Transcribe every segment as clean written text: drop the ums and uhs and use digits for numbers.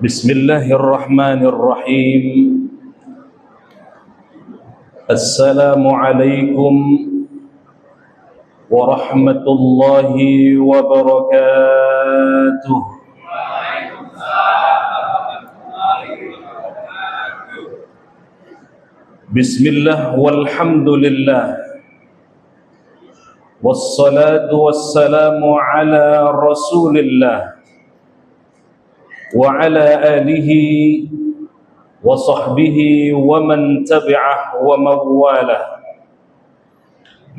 Bismillahirrahmanirrahim. Assalamualaikum warahmatullahi wabarakatuh. Bismillah walhamdulillah, wassalatu wassalamu ala rasulillah wa ala alihi wa sahbihi wa man tabi'ah wa mawalah.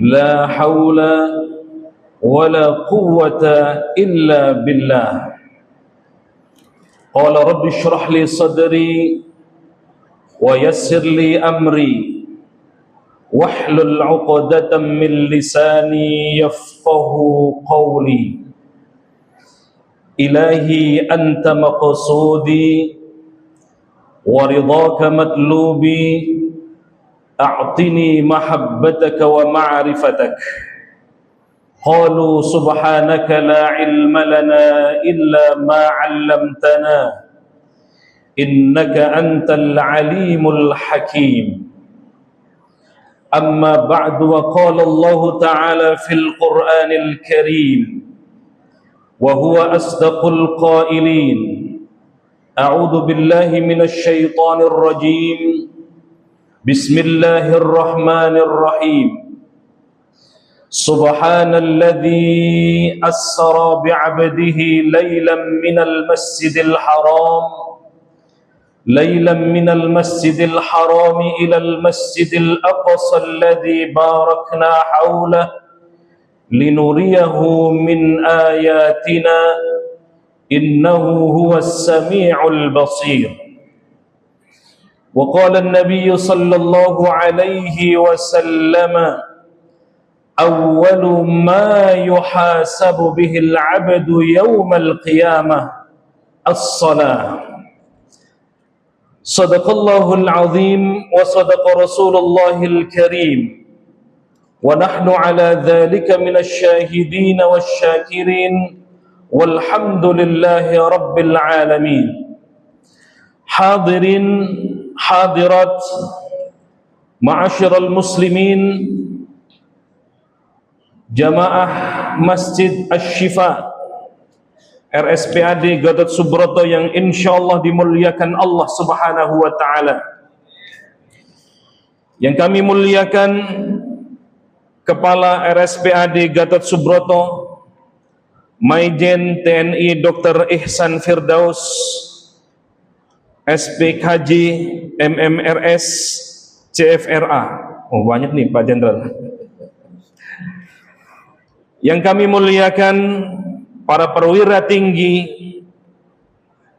La hawla wa la quwwata illa billah. Qala rabbi shrah li sadri wa yassir li amri wahlul 'uqdatam min lisani yafqahu qawli. Ilahi anta maqsudi wa ridhaka matlubi, a'tini mahabbataka wa ma'rifatak. Qalu subhanaka la ilma lana illa ma 'allamtana innaka antal alimul hakim. Amma ba'du, wa qala Allah ta'ala fil Qur'anil Karim wa huwa asdaqul qailin. A'udzu billahi minasy syaithanir rajim. Bismillahirrahmanirrahim. Subhanalladzi asra bi'abdihi lailan minal masjidil haram ilal masjidil aqsa alladzi barakna hawlahu linuriyahu min ayatina innahu huwas sami'ul basir. Wa qala an-nabiy sallallahu alaihi wasallam, awwalu ma yuhasabu bihi al-'abdu yawmal qiyamah as-salah. Sadaqallahul azim wa sadaqa rasulullahil karim. Wa nahnu ala dhalika minasy syahidin wasyakirin walhamdulillahi rabbil alamin. Hadirin hadirat ma'asyiral muslimin, jamaah Masjid Asy-Syifa RSPAD Gatot Subroto yang insyaallah dimuliakan Allah Subhanahu wa taala. Yang kami muliakan Kepala RSPAD Gatot Subroto Maijen TNI Dr. Ihsan Firdaus, SPKJ MMRS CFRA. Oh, banyak nih Pak Jenderal. Yang kami muliakan para perwira tinggi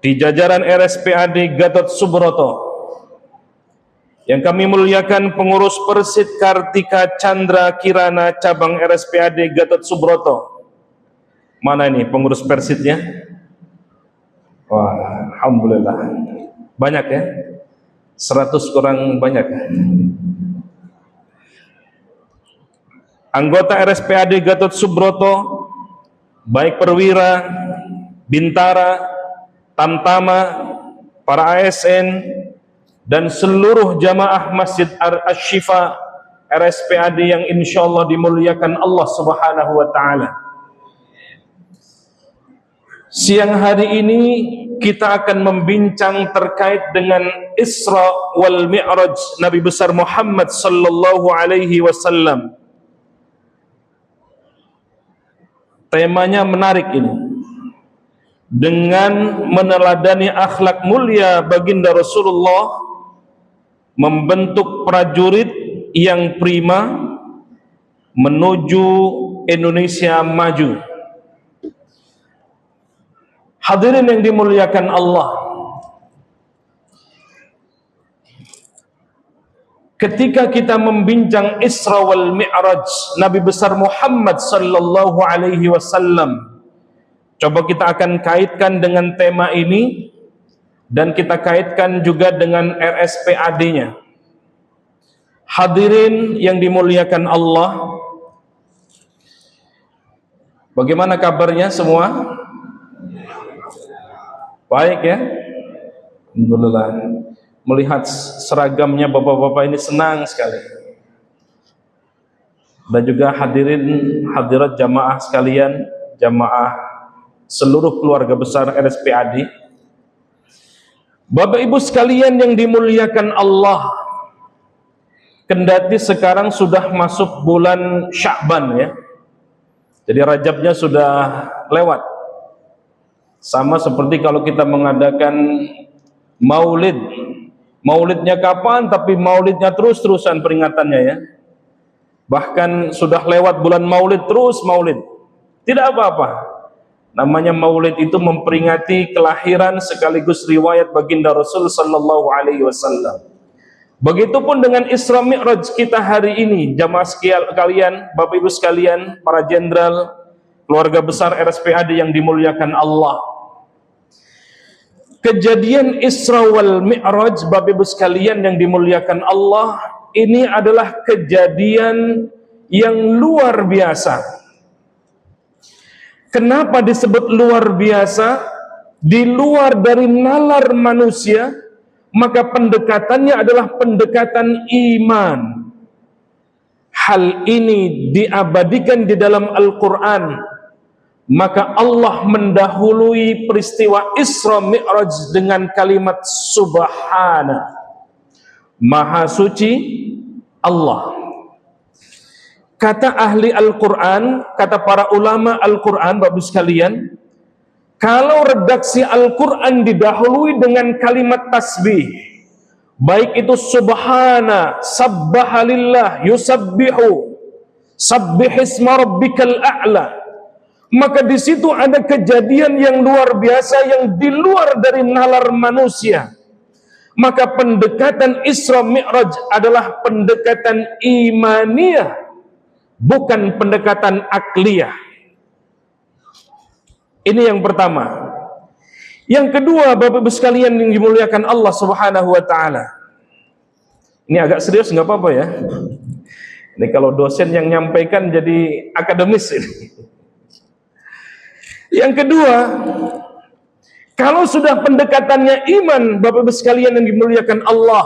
di jajaran RSPAD Gatot Subroto. Yang kami muliakan pengurus Persid Kartika Chandra Kirana cabang RSPAD Gatot Subroto. Mana ini pengurus Persidnya? Wah, alhamdulillah. Banyak ya? 100 kurang banyak. Anggota RSPAD Gatot Subroto, baik perwira, bintara, tamtama, para ASN, dan seluruh jamaah Masjid Asy-Syifa RSPAD yang insyaallah dimuliakan Allah Subhanahu wa taala. Siang hari ini kita akan membincang terkait dengan Isra wal Mi'raj Nabi besar Muhammad sallallahu alaihi wasallam. Temanya menarik ini. Dengan meneladani akhlak mulia baginda Rasulullah, membentuk prajurit yang prima menuju Indonesia maju. Hadirin yang dimuliakan Allah, ketika kita membincang Isra wal Mi'raj Nabi besar Muhammad sallallahu alaihi wasallam, coba kita akan kaitkan dengan tema ini dan kita kaitkan juga dengan RSPAD-nya. Hadirin yang dimuliakan Allah, bagaimana kabarnya semua? Baik ya? Alhamdulillah, melihat seragamnya bapak-bapak ini senang sekali. Dan juga hadirat jamaah sekalian, jamaah seluruh keluarga besar RSPAD. Bapak Ibu sekalian yang dimuliakan Allah, kendati sekarang sudah masuk bulan Sya'ban ya. Jadi Rajabnya sudah lewat. Sama seperti kalau kita mengadakan Maulid. Maulidnya kapan? Tapi maulidnya terus-terusan peringatannya ya. Bahkan sudah lewat bulan Maulid, terus Maulid. Tidak apa-apa. Namanya Maulid itu memperingati kelahiran sekaligus riwayat baginda Rasul sallallahu alaihi wasallam. Begitupun dengan Isra Mi'raj kita hari ini, jamaah sekalian, Bapak Ibu sekalian, para jenderal, keluarga besar RSPAD yang dimuliakan Allah. Kejadian Isra wal Mi'raj, Bapak Ibu sekalian yang dimuliakan Allah, ini adalah kejadian yang luar biasa. Kenapa disebut luar biasa? Di luar dari nalar manusia, maka pendekatannya adalah pendekatan iman. Hal ini diabadikan di dalam Al-Quran. Maka Allah mendahului peristiwa Isra Mi'raj dengan kalimat Subhana, Maha Suci Allah. Kata ahli Al-Quran, kata para ulama Al-Quran, Bapak sekalian, kalau redaksi Al-Quran didahului dengan kalimat tasbih, baik itu Subhana, Sabbahalillah, Yusabbihu, Sabbihisma Rabbikal A'la, maka di situ ada kejadian yang luar biasa yang di luar dari nalar manusia. Maka pendekatan Isra Mi'raj adalah pendekatan imaniyah, bukan pendekatan akliyah. Ini yang pertama. Yang kedua, Bapak Ibu sekalian yang dimuliakan Allah Subhanahu wa taala. Ini agak serius, nggak apa-apa ya. Ini kalau dosen yang nyampaikan jadi akademis ini. Yang kedua, kalau sudah pendekatannya iman, Bapak Ibu sekalian yang dimuliakan Allah,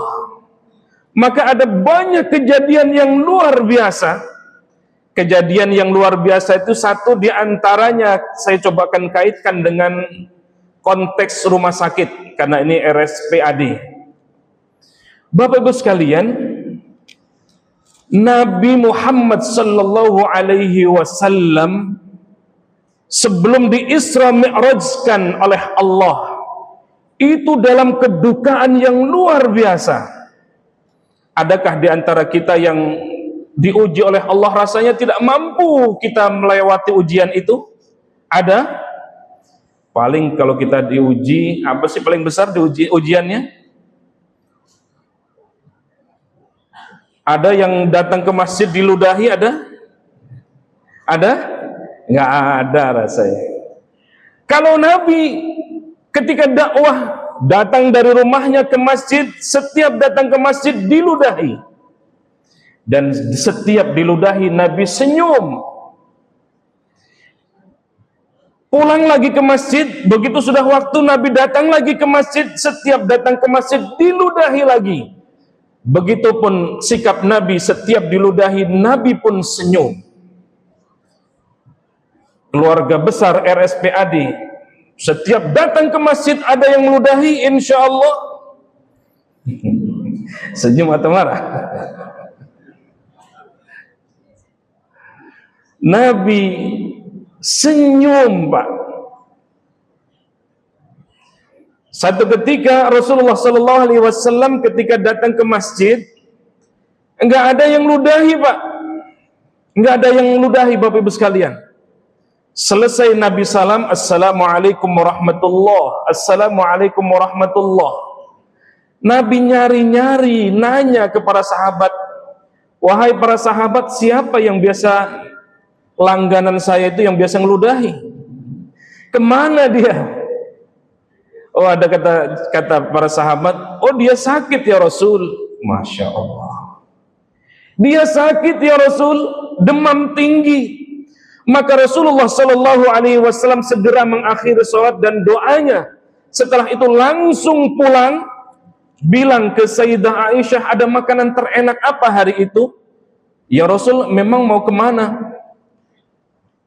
maka ada banyak kejadian yang luar biasa. Kejadian yang luar biasa itu satu di antaranya saya coba akan kaitkan dengan konteks rumah sakit, karena ini RSPAD. Bapak Ibu sekalian, Nabi Muhammad sallallahu alaihi wasallam sebelum diisra mi'rajkan oleh Allah, itu dalam kedukaan yang luar biasa. Adakah di antara kita yang diuji oleh Allah rasanya tidak mampu kita melewati ujian itu? Ada? Paling kalau kita diuji, apa sih paling besar diuji ujiannya? Ada yang datang ke masjid diludahi, ada? Ada? Nggak ada rasanya. Kalau Nabi ketika dakwah datang dari rumahnya ke masjid, setiap datang ke masjid diludahi. Dan setiap diludahi Nabi senyum. Pulang lagi ke masjid, begitu sudah waktu Nabi datang lagi ke masjid, setiap datang ke masjid diludahi lagi. Begitupun sikap Nabi, setiap diludahi Nabi pun senyum. Keluarga besar RSPAD, setiap datang ke masjid ada yang meludahi, insya Allah senyum atau marah? Nabi senyum, Pak. Satu ketika Rasulullah sallallahu alaihi wasallam ketika datang ke masjid, enggak ada yang ludahi, Pak. Enggak ada yang ludahi, Bapak Ibu sekalian. Selesai Nabi salam, Assalamualaikum warahmatullah, Assalamualaikum warahmatullah. Nabi nyari-nyari, nanya kepada sahabat, wahai para sahabat, siapa yang biasa langganan saya itu yang biasa ngeludahi? Kemana dia? Oh, ada kata para sahabat, oh dia sakit ya Rasul. Masya Allah, dia sakit ya Rasul, demam tinggi. Maka Rasulullah sallallahu alaihi wasallam segera mengakhiri salat dan doanya, Setelah itu langsung pulang, bilang ke Sayyidah Aisyah, ada makanan terenak apa hari itu? Ya Rasul, memang mau kemana?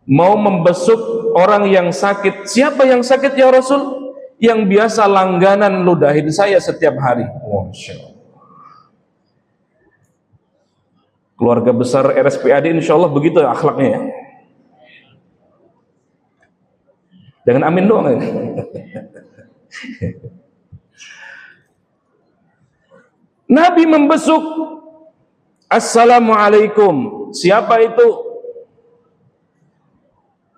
Mau membesuk orang yang sakit. Siapa yang sakit ya Rasul? Yang biasa langganan ludahin saya setiap hari. Masya Allah. Keluarga besar RSPAD insya Allah begitu akhlaknya ya. Jangan amin doang ya. Nabi membesuk. Assalamualaikum. Siapa itu?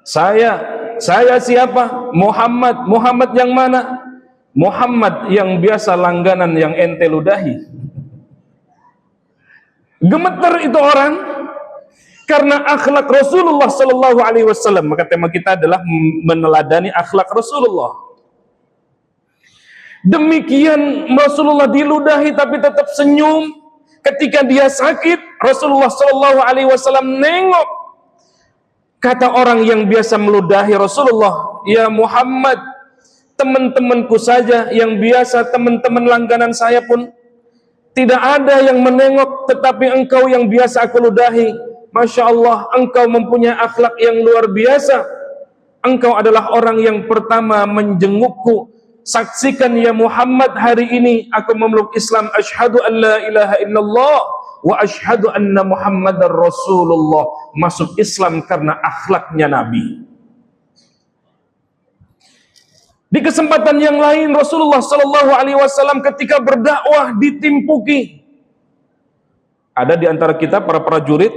Saya siapa? Muhammad. Muhammad yang mana? Muhammad yang biasa langganan yang ente ludahi. Gemeter itu orang karena akhlak Rasulullah sallallahu alaihi wasallam. Maka tema kita adalah meneladani akhlak Rasulullah. Demikian Rasulullah diludahi tapi tetap senyum. Ketika dia sakit, Rasulullah sallallahu alaihi wasallam nengok. Kata orang yang biasa meludahi Rasulullah, "Ya Muhammad, teman-temanku saja yang biasa, teman-teman langganan saya pun tidak ada yang menengok, tetapi engkau yang biasa aku ludahi. Masya Allah, engkau mempunyai akhlak yang luar biasa. Engkau adalah orang yang pertama menjengukku. Saksikan ya Muhammad, hari ini aku memeluk Islam. Asyhadu an la ilaha illallah wa asyhadu anna Muhammadar Rasulullah." Masuk Islam karena akhlaknya Nabi. Di kesempatan yang lain Rasulullah sallallahu alaihi wasallam ketika berdakwah ditimpuki. Ada di antara kita para prajurit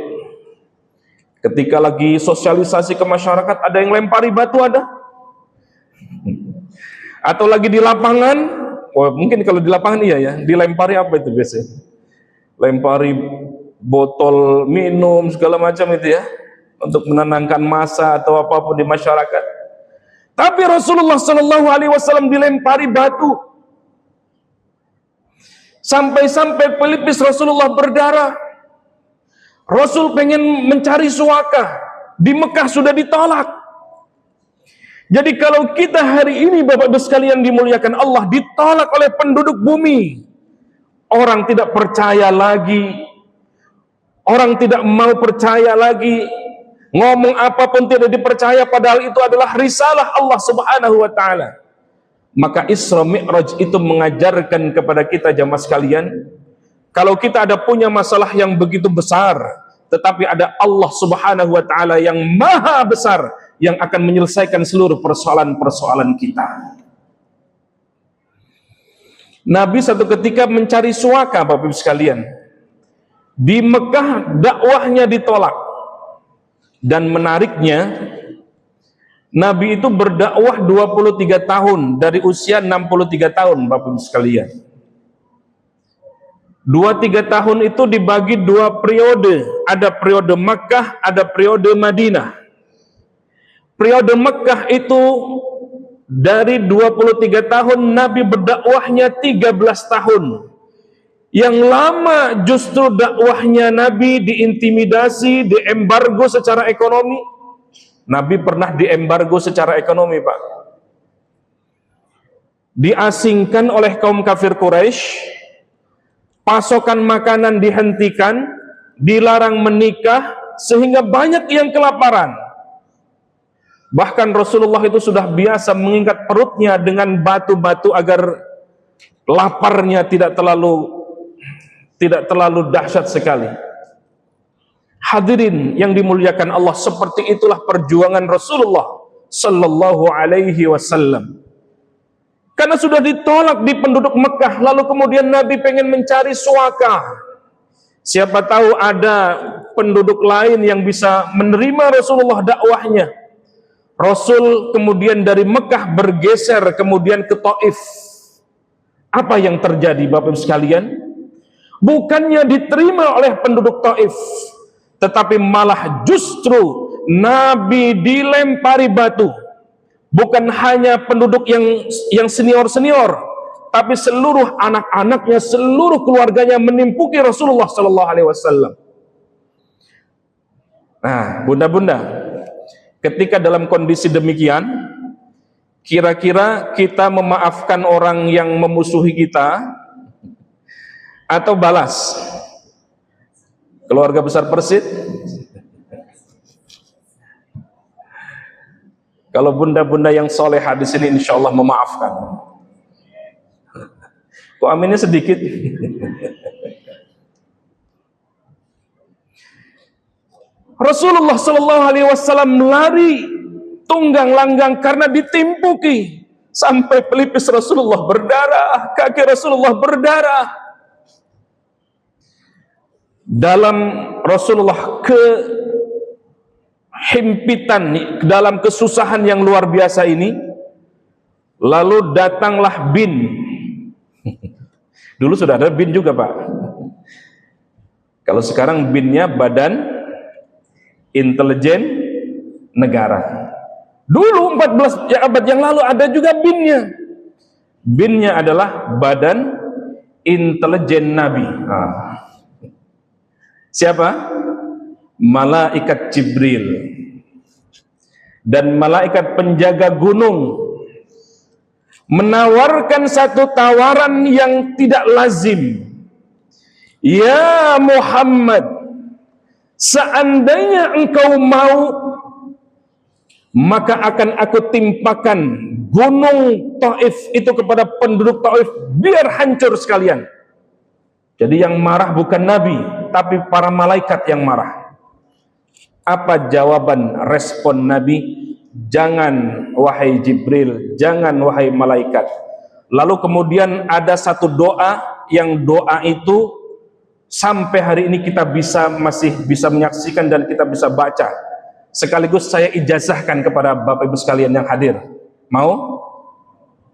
ketika lagi sosialisasi ke masyarakat ada yang lempari batu ada? Atau lagi di lapangan, mungkin kalau di lapangan iya ya, dilempari apa itu biasanya? Lempari botol minum segala macam itu ya, untuk menenangkan massa atau apapun di masyarakat. Tapi Rasulullah sallallahu alaihi wasallam dilempari batu. Sampai-sampai pelipis Rasulullah berdarah. Rasul pengen mencari suaka. Di Mekah sudah ditolak. Jadi kalau kita hari ini Bapak Ibu sekalian dimuliakan Allah ditolak oleh penduduk bumi, orang tidak percaya lagi. Orang tidak mau percaya lagi. Ngomong apapun tidak dipercaya, padahal itu adalah risalah Allah subhanahu wa ta'ala. Maka Isra Mi'raj itu mengajarkan kepada kita jamaah sekalian, kalau kita ada punya masalah yang begitu besar, tetapi ada Allah subhanahu wa ta'ala yang maha besar, yang akan menyelesaikan seluruh persoalan-persoalan kita. Nabi satu ketika mencari suaka Bapak Ibu sekalian. Di Mekah dakwahnya ditolak. Dan menariknya, Nabi itu berdakwah 23 tahun dari usia 63 tahun Bapak Ibu sekalian. 23 tahun itu dibagi dua periode, ada periode Makkah, ada periode Madinah. Periode Makkah itu dari 23 tahun Nabi berdakwahnya 13 tahun. Yang lama justru dakwahnya Nabi diintimidasi, diembargo secara ekonomi. Nabi pernah diembargo secara ekonomi, Pak. Diasingkan oleh kaum kafir Quraisy, pasokan makanan dihentikan, dilarang menikah, sehingga banyak yang kelaparan. Bahkan Rasulullah itu sudah biasa mengikat perutnya dengan batu-batu agar laparnya tidak terlalu dahsyat sekali. Hadirin yang dimuliakan Allah, seperti itulah perjuangan Rasulullah sallallahu alaihi wasallam. Karena sudah ditolak di penduduk Mekah, lalu kemudian Nabi pengen mencari suaka. Siapa tahu ada penduduk lain yang bisa menerima Rasulullah dakwahnya. Rasul kemudian dari Mekah bergeser kemudian ke Taif. Apa yang terjadi Bapak Ibu sekalian? Bukannya diterima oleh penduduk Taif, tetapi malah justru Nabi dilempari batu. Bukan hanya penduduk yang senior-senior, tapi seluruh anak-anaknya, seluruh keluarganya menimpuki Rasulullah sallallahu alaihi wasallam. Nah, bunda-bunda, ketika dalam kondisi demikian, Kira-kira kita memaafkan orang yang memusuhi kita atau balas? Keluarga besar Persit? Kalau bunda-bunda yang solehah di sini insya Allah memaafkan. Kok aminnya sedikit? Rasulullah Sallallahu Alaihi Wasallam lari tunggang langgang karena ditimpuki sampai pelipis Rasulullah berdarah, kaki Rasulullah berdarah. Dalam Rasulullah himpitan, dalam kesusahan yang luar biasa ini, lalu datanglah bin. Dulu sudah ada bin juga, Pak. Kalau sekarang binnya Badan Intelijen Negara. Dulu 14 abad yang lalu ada juga binnya. Binnya adalah Badan Intelijen Nabi. Siapa? Malaikat Jibril dan malaikat penjaga gunung menawarkan satu tawaran yang tidak lazim. Ya Muhammad, seandainya engkau mau, maka akan aku timpakan gunung Taif itu kepada penduduk Taif biar hancur sekalian. Jadi yang marah bukan Nabi, tapi para malaikat yang marah. Apa jawaban respon Nabi? Jangan wahai Jibril, jangan wahai malaikat. Lalu kemudian ada satu doa, yang doa itu sampai hari ini kita masih bisa menyaksikan dan kita bisa baca. Sekaligus saya ijazahkan kepada Bapak Ibu sekalian yang hadir. Mau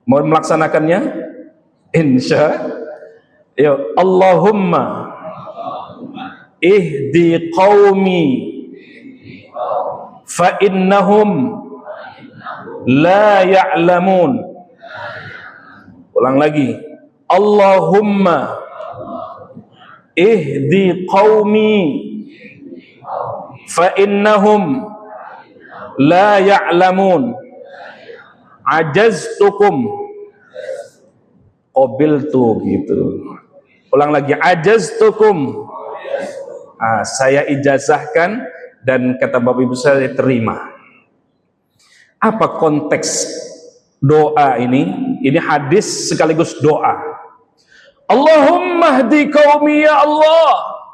melaksanakannya? Insya ya. Allahumma ihdi qaumi fa innahum la ya'lamun. Ulang lagi. Allahumma ihdi qaumi fa innahum la ya'lamun. Ajaztukum qabiltu, gitu. Ulang lagi. Ajaztukum. Saya ijazahkan dan kata Bapak Ibu saya terima. Apa konteks doa ini? Ini hadis sekaligus doa. Allahumma hdi qaumi, ya Allah,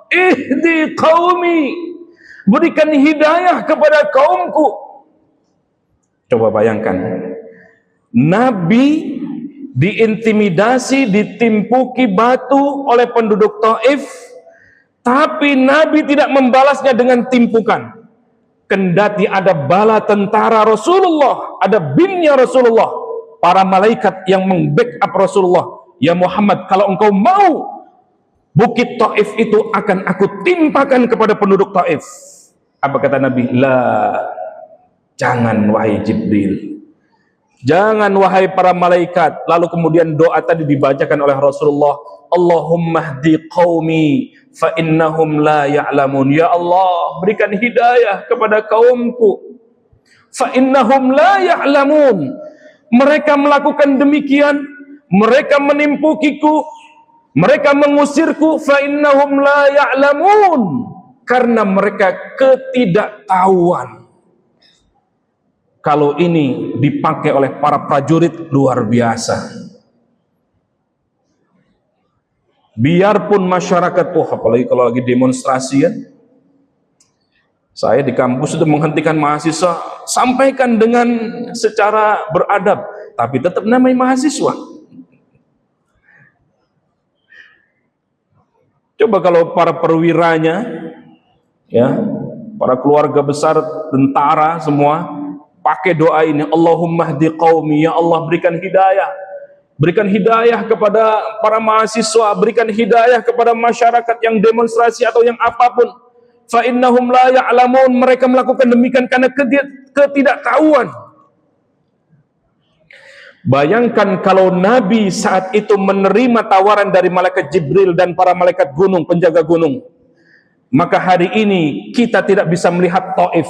ihdi qaumi, berikan hidayah kepada kaumku. Coba bayangkan, Nabi diintimidasi, ditimpuki batu oleh penduduk Taif, tapi Nabi tidak membalasnya dengan timpukan. Kendati ada bala tentara Rasulullah, ada binnya Rasulullah, para malaikat yang membackup Rasulullah. Ya Muhammad, kalau engkau mau, bukit Taif itu akan aku timpakan kepada penduduk Taif. Apa kata Nabi? La, jangan wahai Jibril, jangan wahai para malaikat. Lalu kemudian doa tadi dibacakan oleh Rasulullah. Allahumma hdi qaumi fa innahum la ya'lamun. Ya Allah, berikan hidayah kepada kaumku. Fa innahum la ya'lamun. Mereka melakukan demikian, mereka menimpukiku, mereka mengusirku, fa innahum la ya'lamun, karena mereka ketidaktahuan. Kalau ini dipakai oleh para prajurit luar biasa. Biarpun masyarakat, apalagi kalau lagi demonstrasi ya, saya di kampus itu menghentikan mahasiswa, sampaikan dengan secara beradab, tapi tetap namanya mahasiswa. Coba kalau para perwiranya, ya, para keluarga besar, tentara semua, pakai doa ini, Allahumma hdi qaumi, ya Allah berikan hidayah. Berikan hidayah kepada para mahasiswa, berikan hidayah kepada masyarakat yang demonstrasi atau yang apapun. Fa innahum la ya'lamun, mereka melakukan demikian karena ketidaktahuan. Bayangkan kalau Nabi saat itu menerima tawaran dari malaikat Jibril dan para malaikat gunung, penjaga gunung, maka hari ini kita tidak bisa melihat Taif.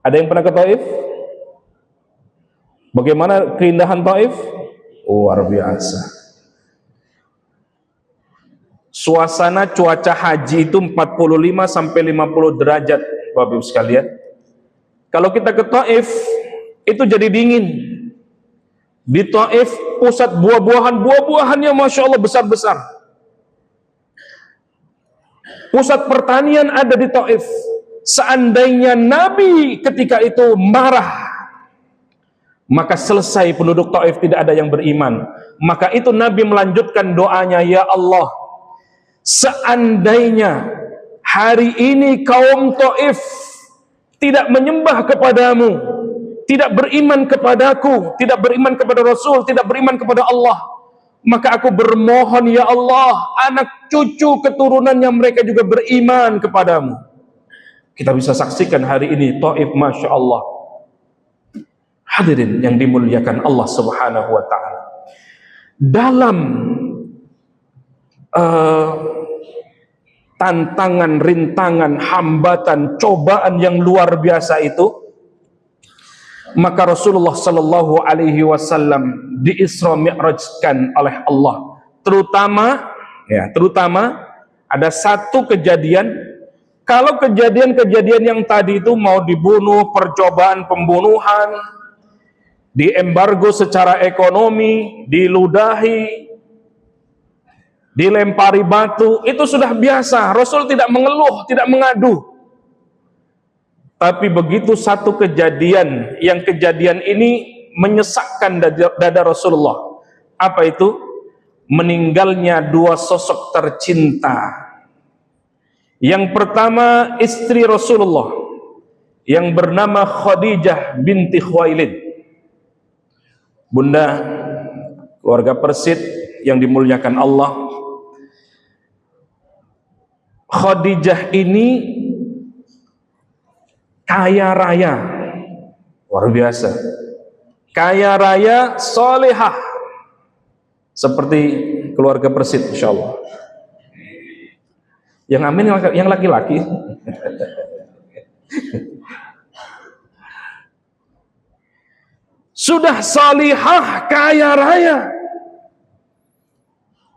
Ada yang pernah ke Taif? Bagaimana keindahan Taif? Luar biasa. Suasana cuaca haji itu 45 sampai 50 derajat, Bapak Ibu sekalian. Kalau kita ke Taif, itu jadi dingin. Di Taif pusat buah-buahannya Masya Allah besar-besar. Pusat pertanian ada di Taif. Seandainya Nabi ketika itu marah, maka selesai penduduk Taif, tidak ada yang beriman. Maka itu Nabi melanjutkan doanya, ya Allah, seandainya hari ini kaum Taif tidak menyembah kepadamu, tidak beriman kepadaku, tidak beriman kepada Rasul, tidak beriman kepada Allah, maka aku bermohon ya Allah, anak cucu keturunannya mereka juga beriman kepadamu. Kita bisa saksikan hari ini Taif, Masya Allah. Hadirin yang dimuliakan Allah Subhanahu wa ta'ala, dalam tantangan, rintangan, hambatan, cobaan yang luar biasa itu, maka Rasulullah sallallahu alaihi wasallam di Isra Mi'rajkan oleh Allah. Terutama ada satu kejadian. Kalau kejadian-kejadian yang tadi itu mau dibunuh, percobaan pembunuhan, diembargo secara ekonomi, diludahi, dilempari batu, itu sudah biasa. Rasul tidak mengeluh, tidak mengadu. Tapi begitu satu kejadian, yang kejadian ini menyesakkan dada Rasulullah. Apa itu? Meninggalnya dua sosok tercinta. Yang pertama istri Rasulullah yang bernama Khadijah binti Khuwailid. Bunda keluarga Persid yang dimuliakan Allah. Khadijah ini kaya raya, luar biasa, kaya raya, solehah, seperti keluarga Persid, insya Allah. Yang amin yang laki-laki. Sudah salihah, kaya raya.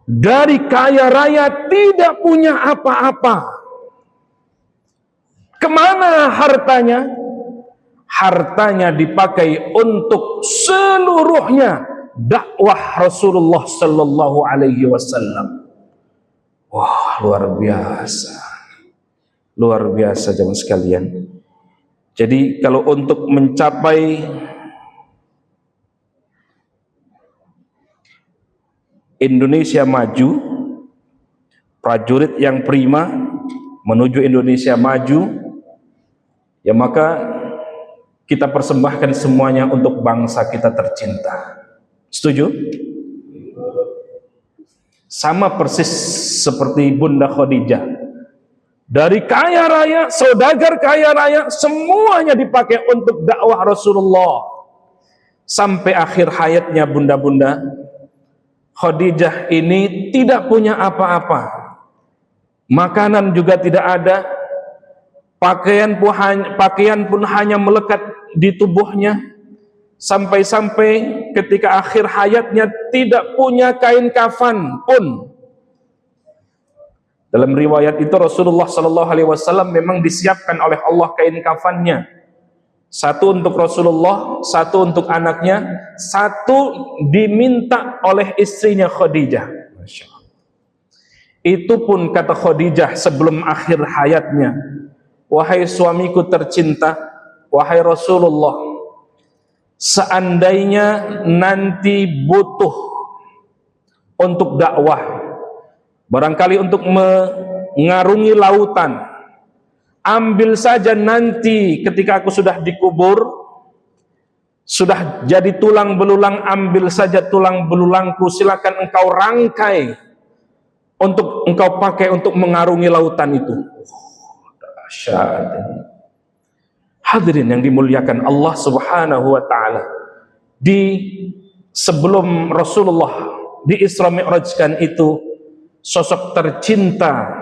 Dari kaya raya tidak punya apa-apa. Kemana hartanya? Hartanya dipakai untuk seluruhnya dakwah Rasulullah sallallahu alaihi wasallam. Wah, luar biasa. Luar biasa jemaah sekalian. Jadi kalau untuk mencapai Indonesia maju, prajurit yang prima menuju Indonesia maju, ya maka kita persembahkan semuanya untuk bangsa kita tercinta. Setuju? Sama persis seperti Bunda Khadijah. Dari kaya raya, saudagar kaya raya, semuanya dipakai untuk dakwah Rasulullah. Sampai akhir hayatnya bunda-bunda, Khadijah ini tidak punya apa-apa. Makanan juga tidak ada. Pakaian pun hanya melekat di tubuhnya. Sampai-sampai ketika akhir hayatnya tidak punya kain kafan pun. Dalam riwayat itu Rasulullah sallallahu alaihi wasallam memang disiapkan oleh Allah kain kafannya. Satu untuk Rasulullah, satu untuk anaknya, satu diminta oleh istrinya Khadijah. Masya Allah. Itu pun kata Khadijah sebelum akhir hayatnya, wahai suamiku tercinta, wahai Rasulullah, seandainya nanti butuh untuk dakwah, barangkali untuk mengarungi lautan, ambil saja nanti ketika aku sudah dikubur, sudah jadi tulang belulang, ambil saja tulang belulangku, silakan engkau rangkai untuk engkau pakai untuk mengarungi lautan itu. Dahsyat. Hadirin yang dimuliakan Allah Subhanahu wa ta'ala, di sebelum Rasulullah di Isra Mi'rajkan itu, sosok tercinta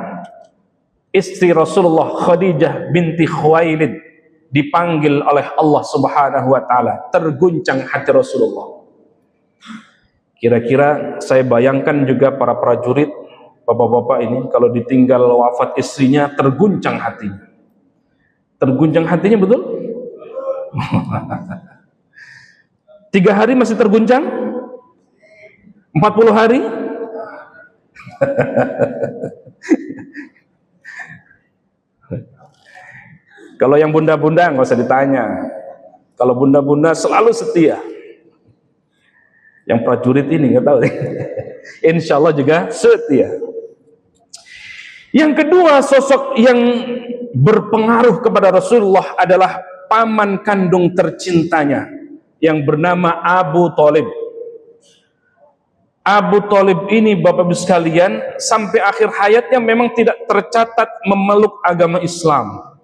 istri Rasulullah Khadijah binti Khuwailid dipanggil oleh Allah Subhanahu wa taala. Terguncang hati Rasulullah. Kira-kira saya bayangkan juga para prajurit, bapak-bapak ini kalau ditinggal wafat istrinya terguncang hatinya. Terguncang hatinya betul? 3 hari masih terguncang? 40 hari? Kalau yang bunda-bunda nggak usah ditanya. Kalau bunda-bunda selalu setia. Yang prajurit ini nggak tahu. Insya Allah juga setia. Yang kedua, sosok yang berpengaruh kepada Rasulullah adalah paman kandung tercintanya yang bernama Abu Thalib. Abu Thalib ini, Bapak Ibu sekalian, sampai akhir hayatnya memang tidak tercatat memeluk agama Islam.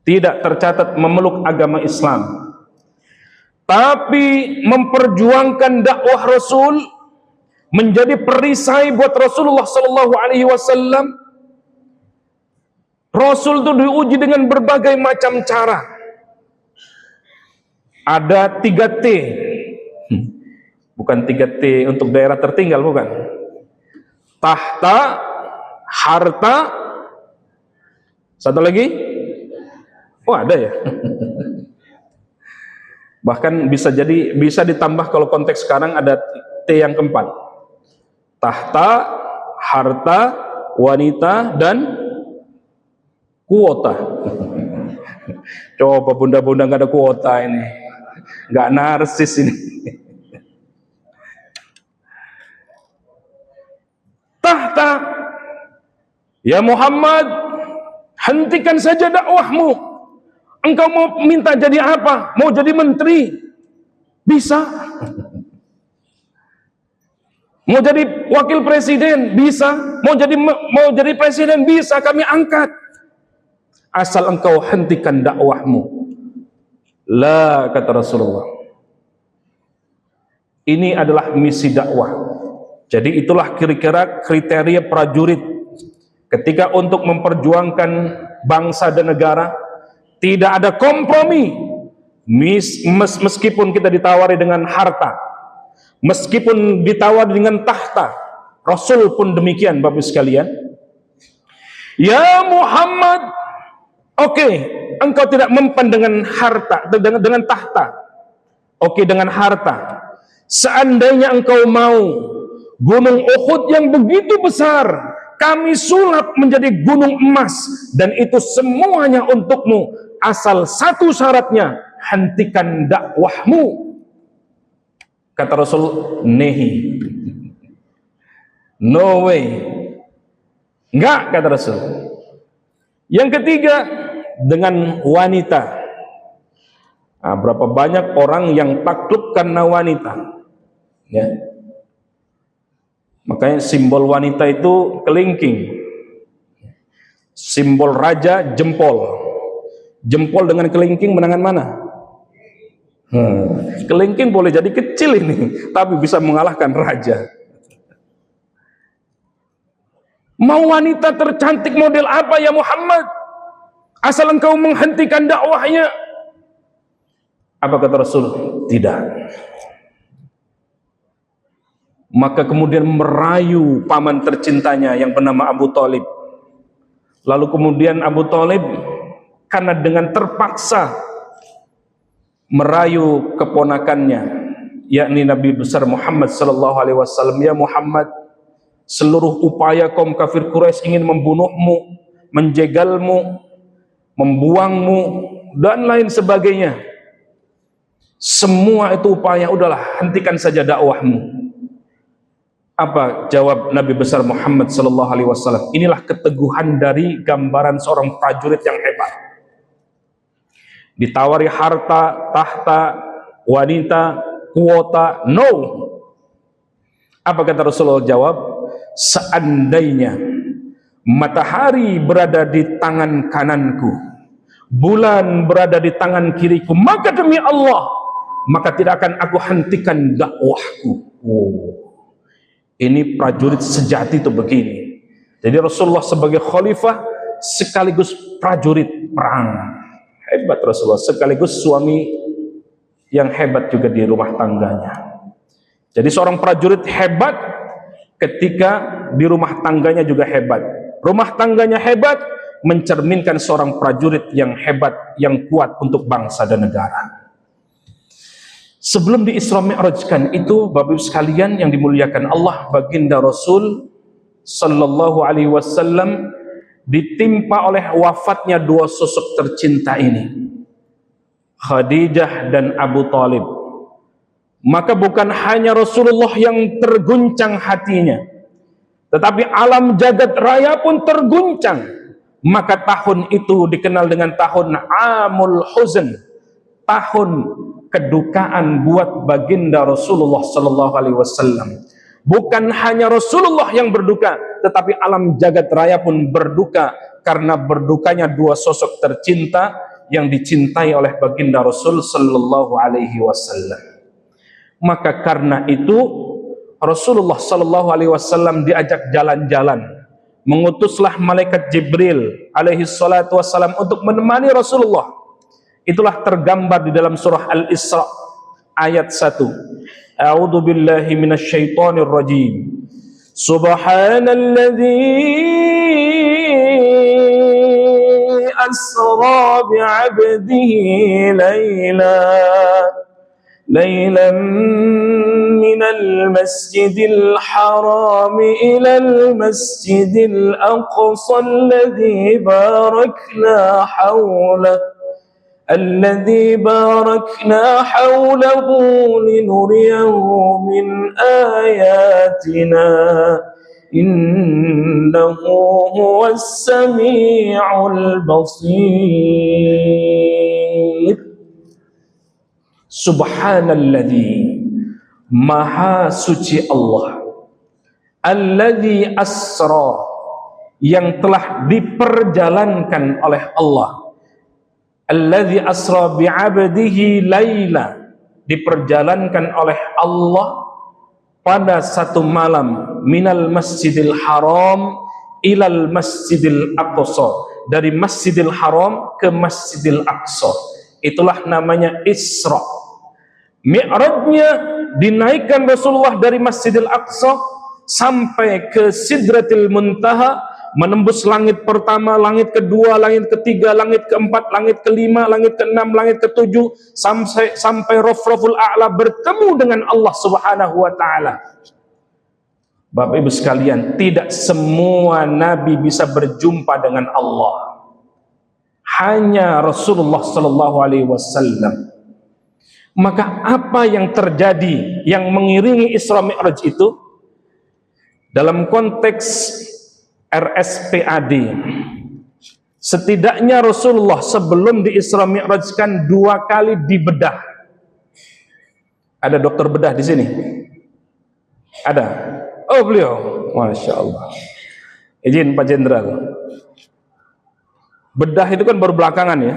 Tidak tercatat memeluk agama Islam. Tapi memperjuangkan dakwah Rasul, menjadi perisai buat Rasulullah sallallahu alaihi wasallam. Rasul itu diuji dengan berbagai macam cara. Ada 3T. Bukan 3T untuk daerah tertinggal, bukan. Tahta, harta, satu lagi. Oh, ada ya. Bahkan bisa ditambah kalau konteks sekarang ada T yang keempat. Tahta, harta, wanita, dan kuota. Coba bunda-bunda nggak ada kuota ini, nggak narsis ini. Tahta, ya Muhammad, hentikan saja dakwahmu. Engkau mau minta jadi apa? Mau jadi menteri? Bisa. Mau jadi wakil presiden? Bisa. Mau jadi presiden? Bisa, kami angkat. Asal engkau hentikan dakwahmu. La, kata Rasulullah. Ini adalah misi dakwah. Jadi itulah kira-kira kriteria prajurit ketika untuk memperjuangkan bangsa dan negara. Tidak ada kompromi. Meskipun kita ditawari dengan harta, meskipun ditawari dengan tahta, Rasul pun demikian, Bapak sekalian. Ya Muhammad, oke, engkau tidak mempan dengan harta, dengan tahta. Oke, dengan harta. Seandainya engkau mau gunung Uhud yang begitu besar, kami sulap menjadi gunung emas, dan itu semuanya untukmu. Asal satu syaratnya, hentikan dakwahmu. Kata Rasul, nehi. No way. Enggak, kata Rasul. Yang ketiga, dengan wanita. Nah, berapa banyak orang yang takluk karena wanita. Ya. Makanya simbol wanita itu kelingking. Simbol raja, jempol. Jempol dengan kelingking menangan mana? Kelingking boleh jadi kecil ini, tapi bisa mengalahkan raja. Mau wanita tercantik model apa ya Muhammad? Asal engkau menghentikan dakwahnya. Apa kata Rasul? Tidak. Maka kemudian merayu paman tercintanya yang bernama Abu Thalib. Lalu kemudian Abu Thalib karena dengan terpaksa merayu keponakannya, yakni Nabi besar Muhammad sallallahu alaihi wasallam. Ya Muhammad, seluruh upaya kaum kafir Quraisy ingin membunuhmu, menjegalmu, membuangmu, dan lain sebagainya. Semua itu upaya, udahlah, hentikan saja dakwahmu. Apa jawab Nabi besar Muhammad sallallahu alaihi wasallam? Inilah keteguhan dari gambaran seorang prajurit yang hebat. Ditawari harta, tahta, wanita, kuota, no. Apa kata Rasulullah jawab? Seandainya matahari berada di tangan kananku, bulan berada di tangan kiriku, maka demi Allah, maka tidak akan aku hentikan dakwahku. Ini prajurit sejati itu begini. Jadi Rasulullah sebagai khalifah sekaligus prajurit perang. Hebat Rasulullah, sekaligus suami yang hebat juga di rumah tangganya. Jadi seorang prajurit hebat ketika di rumah tangganya juga hebat. Rumah tangganya hebat mencerminkan seorang prajurit yang hebat, yang kuat untuk bangsa dan negara. Sebelum di Isra Mi'rajkan itu, Bapak Ibu sekalian yang dimuliakan Allah, baginda Rasul sallallahu alaihi wasallam ditimpa oleh wafatnya dua sosok tercinta ini, Khadijah dan Abu Talib. Maka bukan hanya Rasulullah yang terguncang hatinya, tetapi alam jagat raya pun terguncang. Maka tahun itu dikenal dengan tahun Amul Huzn, tahun kedukaan buat baginda Rasulullah sallallahu alaihi wasallam. Bukan hanya Rasulullah yang berduka, tetapi alam jagat raya pun berduka karena berdukanya dua sosok tercinta yang dicintai oleh baginda Rasul sallallahu alaihi wasallam. Maka karena itu Rasulullah sallallahu alaihi wasallam diajak jalan-jalan. Mengutuslah malaikat Jibril alaihi salatu wasallam untuk menemani Rasulullah. Itulah tergambar di dalam surah Al-Isra ayat 1. A'udzu billahi minasy syaithanir rajim. Subhanalladzi asra bi'abdihi laylan minal masjidil haram ilal masjidil aqsa alladzi barakna hawlahu الذي باركنا حوله لنريه من آياتنا إنه هو السميع البصير. Subhanalladzi, maha suci Allah, alladzi asra, yang telah diperjalankan oleh Allah, alladzi asra bi'abdihi laila, diperjalankan oleh Allah pada satu malam, minal masjidil haram ilal masjidil aqsa, dari masjidil haram ke masjidil aqsa. Itulah namanya Isra. Mi'rajnya dinaikkan Rasulullah dari masjidil aqsa sampai ke Sidratil Muntaha, menembus langit pertama, langit kedua, langit ketiga, langit keempat, langit kelima, langit keenam, langit ketujuh, sampai Rafraful A'la, bertemu dengan Allah Subhanahu wa taala. Bapak Ibu sekalian, tidak semua nabi bisa berjumpa dengan Allah. Hanya Rasulullah sallallahu alaihi wasallam. Maka apa yang terjadi yang mengiringi Isra Mi'raj itu dalam konteks RSPAD, setidaknya Rasulullah sebelum di Isra Mi'rajkan 2 kali dibedah. Ada dokter bedah di sini? Ada? Oh, beliau, Masya Allah. Izin Pak Jenderal. Bedah itu kan baru belakangan ya.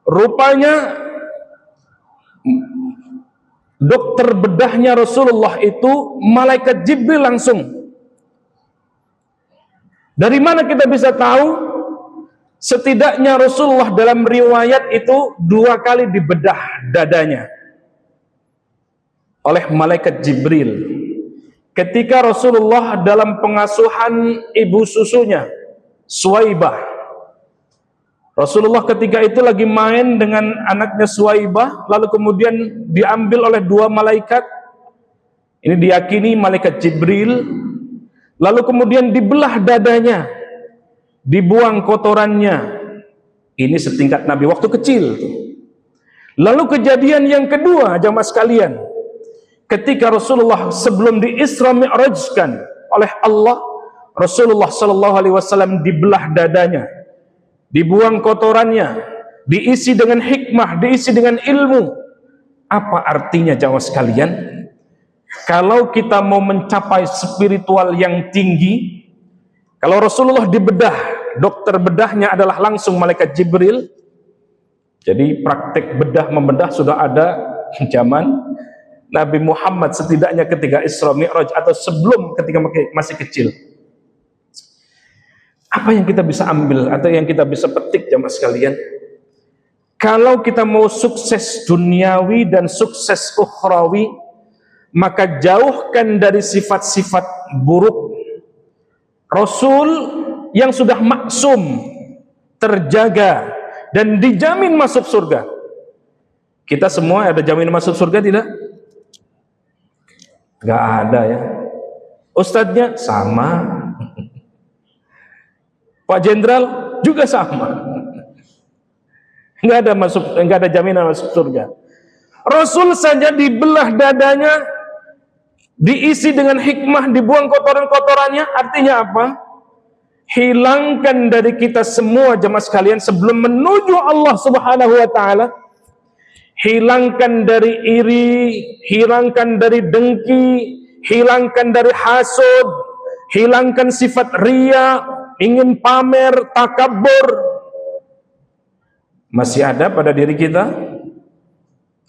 Rupanya dokter bedahnya Rasulullah itu malaikat Jibril langsung. Dari mana kita bisa tahu? Setidaknya Rasulullah dalam riwayat itu 2 kali dibedah dadanya oleh malaikat Jibril. Ketika Rasulullah dalam pengasuhan ibu susunya, Suwaibah. Rasulullah ketika itu lagi main dengan anaknya Suwaibah, lalu kemudian diambil oleh 2 malaikat. Ini diyakini malaikat Jibril. Lalu kemudian dibelah dadanya, dibuang kotorannya. Ini setingkat Nabi waktu kecil. Lalu kejadian yang kedua, jamaah sekalian, ketika Rasulullah sebelum di Isra Mi'rajkan oleh Allah, Rasulullah sallallahu alaihi wasallam dibelah dadanya, dibuang kotorannya, diisi dengan hikmah, diisi dengan ilmu. Apa artinya jamaah sekalian? Kalau kita mau mencapai spiritual yang tinggi, kalau Rasulullah dibedah, dokter bedahnya adalah langsung malaikat Jibril. Jadi praktek bedah membedah sudah ada zaman Nabi Muhammad, setidaknya ketika Isra Mi'raj atau sebelum ketika masih kecil. Apa yang kita bisa ambil atau yang kita bisa petik jamaah sekalian? Kalau kita mau sukses duniawi dan sukses ukhrawi, maka jauhkan dari sifat-sifat buruk. Rasul yang sudah maksum, terjaga, dan dijamin masuk surga. Kita semua ada jaminan masuk surga tidak? Gak ada ya. Ustadznya sama. Pak Jenderal juga sama. Nggak ada jaminan masuk surga. Rasul saja dibelah dadanya, diisi dengan hikmah, dibuang kotoran-kotorannya. Artinya apa? Hilangkan dari kita semua jemaah sekalian sebelum menuju Allah Subhanahu wa taala. Hilangkan dari iri, hilangkan dari dengki, hilangkan dari hasud, hilangkan sifat riya, ingin pamer, takabur. Masih ada pada diri kita?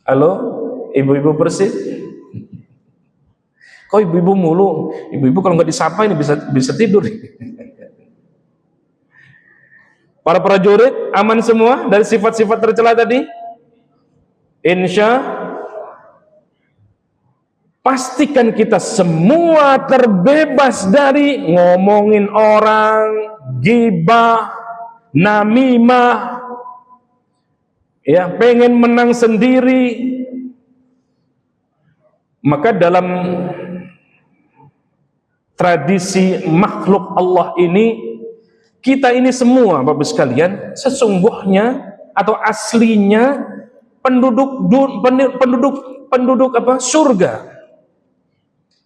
Halo, ibu-ibu Persib? Kok ibu-ibu mulu? Ibu-ibu kalau nggak disapa ini bisa tidur. Para prajurit aman semua dari sifat-sifat tercela tadi? Insya pastikan kita semua terbebas dari ngomongin orang, ghibah, namimah, ya, pengen menang sendiri. Maka dalam tradisi makhluk Allah ini, kita ini semua Bapak sekalian sesungguhnya atau aslinya penduduk apa? Surga.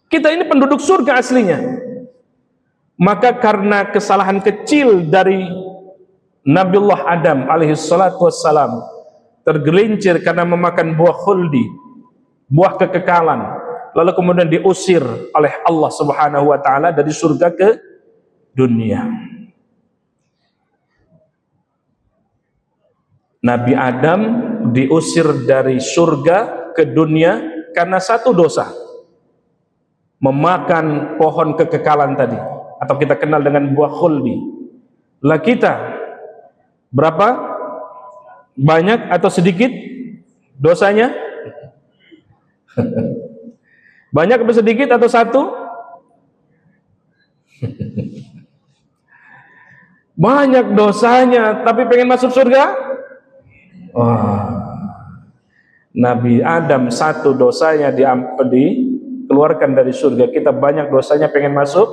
Kita ini penduduk surga aslinya. Maka karena kesalahan kecil dari Nabiullah Adam alaihissalatu wassalam, tergelincir karena memakan buah khuldi, buah kekekalan, lalu kemudian diusir oleh Allah Subhanahu wa taala dari surga ke dunia. Nabi Adam diusir dari surga ke dunia karena satu dosa, memakan pohon kekekalan tadi, atau kita kenal dengan buah khuldi. Lah kita berapa? Banyak atau sedikit dosanya? Banyak atau sedikit atau satu? Banyak dosanya, tapi pengen masuk surga? Wah. Nabi Adam satu dosanya dikeluarkan dari surga, kita banyak dosanya pengen masuk.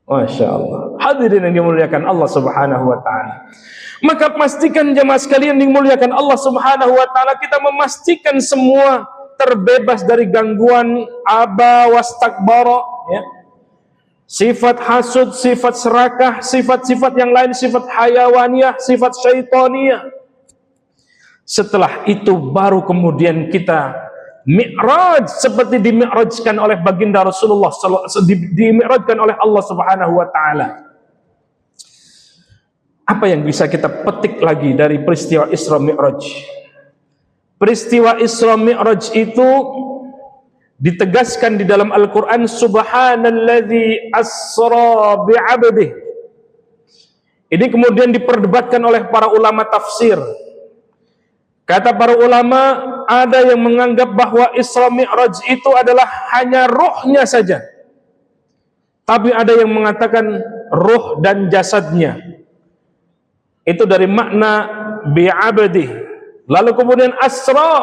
Masya Allah. Hadirin yang dimuliakan Allah Subhanahu wa ta'ala, maka pastikan jemaah sekalian dimuliakan Allah Subhanahu wa ta'ala, kita memastikan semua terbebas dari gangguan aba wastakbara, ya. Sifat hasud, sifat serakah, sifat-sifat yang lain, sifat hayawaniyah, sifat syaitaniyah. Setelah itu baru kemudian kita mi'raj seperti dimi'rajkan oleh baginda Rasulullah, dimi'rajkan oleh Allah Subhanahu wa taala. Apa yang bisa kita petik lagi dari peristiwa Isra Mi'raj? Peristiwa Isra Mi'raj itu ditegaskan di dalam Al-Quran, subhanalladzi asra bi'abdih. Ini kemudian diperdebatkan oleh para ulama tafsir. Kata para ulama, ada yang menganggap bahwa Isra Mi'raj itu adalah hanya ruhnya saja, tapi ada yang mengatakan ruh dan jasadnya. Itu dari makna bi'abdih. Lalu kemudian asra,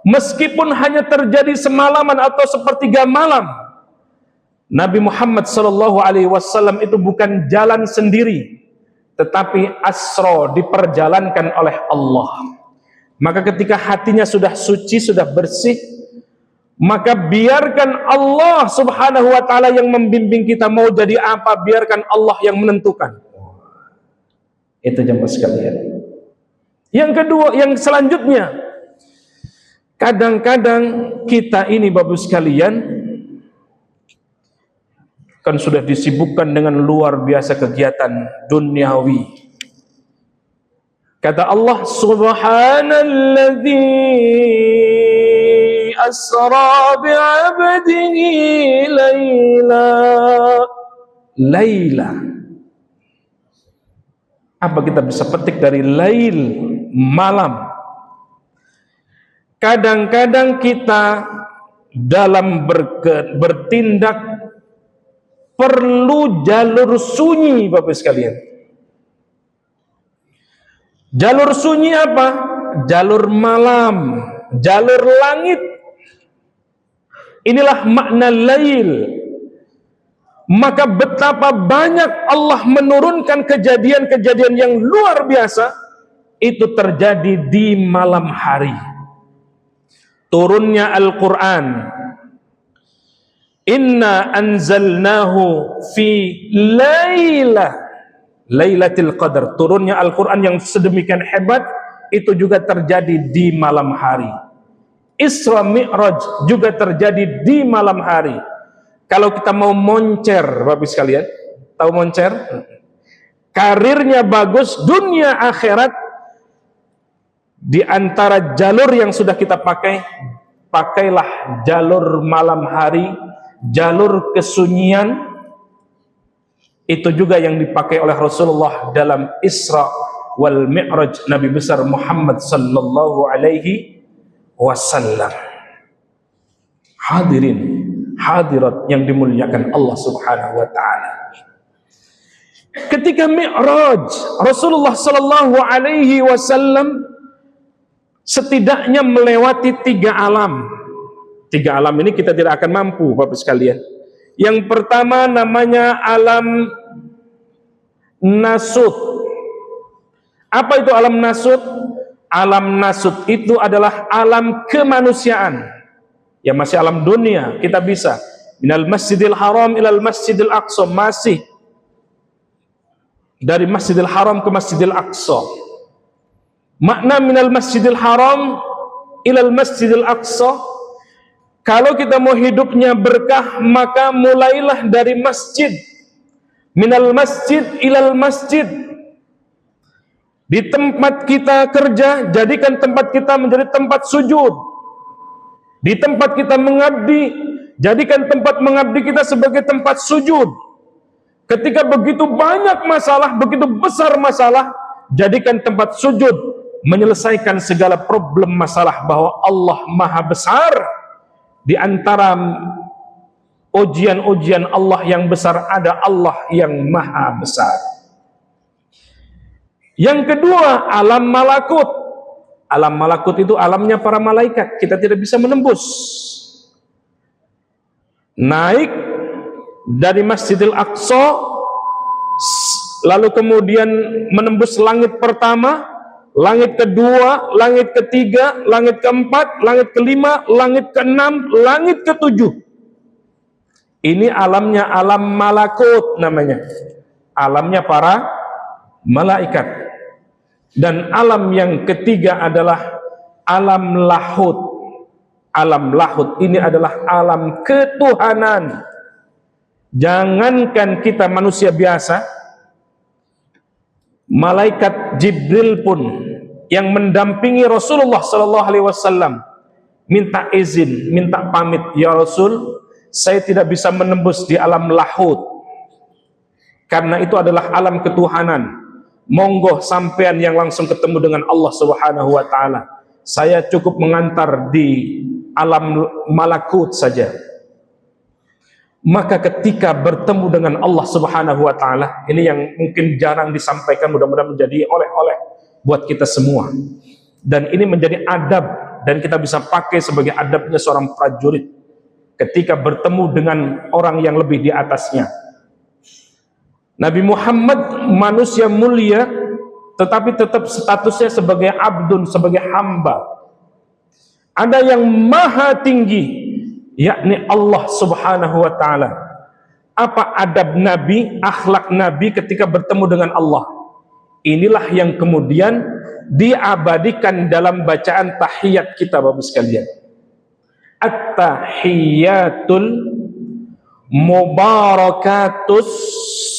meskipun hanya terjadi semalaman atau sepertiga malam, Nabi Muhammad SAW itu bukan jalan sendiri, tetapi asra, diperjalankan oleh Allah. Maka ketika hatinya sudah suci, sudah bersih, maka biarkan Allah Subhanahu wa ta'ala yang membimbing kita. Mau jadi apa, biarkan Allah yang menentukan. Itu jemaah sekalian. Yang kedua, yang selanjutnya, kadang-kadang kita ini Bapak sekalian kan sudah disibukkan dengan luar biasa kegiatan duniawi. Kata Allah, subhanalladzi asra bi'abdihi laila. Apa kita bisa petik dari lail? malam. Kadang-kadang kita dalam bertindak perlu jalur sunyi, Bapak sekalian. Jalur sunyi apa? Jalur malam, jalur langit. Inilah makna lail. Maka betapa banyak Allah menurunkan kejadian-kejadian yang luar biasa itu terjadi di malam hari. Turunnya Al-Quran, inna anzalnahu fi Lailatul Qadar. Turunnya Al-Quran yang sedemikian hebat itu juga terjadi di malam hari. Isra Mi'raj juga terjadi di malam hari. Kalau kita mau moncer, Bapak sekalian, tahu moncer? Karirnya bagus, dunia akhirat, di antara jalur yang sudah kita pakai, pakailah jalur malam hari, jalur kesunyian. Itu juga yang dipakai oleh Rasulullah dalam Isra wal Mi'raj Nabi besar Muhammad sallallahu alaihi wasallam. Hadirin, hadirat yang dimuliakan Allah Subhanahu wa taala. Ketika Mi'raj, Rasulullah sallallahu alaihi wasallam setidaknya melewati 3 alam. 3 alam ini kita tidak akan mampu, Bapak sekalian. Yang pertama namanya alam nasut. Apa itu alam nasut? Alam nasut itu adalah alam kemanusiaan. Ya masih alam dunia, kita bisa minal masjidil haram ilal masjidil aqsa, masih dari masjidil haram ke masjidil aqsa. Makna minal masjidil haram ilal masjidil aqsa, kalau kita mau hidupnya berkah, maka mulailah dari masjid. Minal masjid ilal masjid. Di tempat kita kerja, jadikan tempat kita menjadi tempat sujud. Di tempat kita mengabdi, jadikan tempat mengabdi kita sebagai tempat sujud. Ketika begitu banyak masalah, begitu besar masalah, jadikan tempat sujud, menyelesaikan segala problem masalah, bahwa Allah Maha Besar. Di antara ujian-ujian Allah yang besar ada Allah yang Maha Besar. Yang kedua, alam malakut. Alam malakut itu alamnya para malaikat, kita tidak bisa menembus. Naik dari Masjidil Aqsa, lalu kemudian menembus langit pertama, langit kedua, langit ketiga, langit keempat, langit kelima, langit keenam, langit ketujuh. Ini alamnya alam malakut namanya. Alamnya para malaikat. Dan alam yang ketiga adalah alam lahut. Alam lahut ini adalah alam ketuhanan. Jangankan kita manusia biasa, malaikat Jibril pun yang mendampingi Rasulullah sallallahu alaihi wasallam minta izin, minta pamit, ya Rasul, saya tidak bisa menembus di alam lahut karena itu adalah alam ketuhanan. Monggo sampean yang langsung ketemu dengan Allah Subhanahu wa taala. Saya cukup mengantar di alam malakut saja. Maka ketika bertemu dengan Allah Subhanahu wa taala, ini yang mungkin jarang disampaikan, mudah-mudahan menjadi oleh-oleh buat kita semua. Dan ini menjadi adab dan kita bisa pakai sebagai adabnya seorang prajurit ketika bertemu dengan orang yang lebih di atasnya. Nabi Muhammad manusia mulia, tetapi tetap statusnya sebagai abdun, sebagai hamba. Ada yang maha tinggi, yakni Allah Subhanahu wa ta'ala. Apa adab Nabi, akhlak Nabi ketika bertemu dengan Allah? Inilah yang kemudian diabadikan dalam bacaan tahiyat kita, Bapak sekalian. At-tahiyatul mubarakatus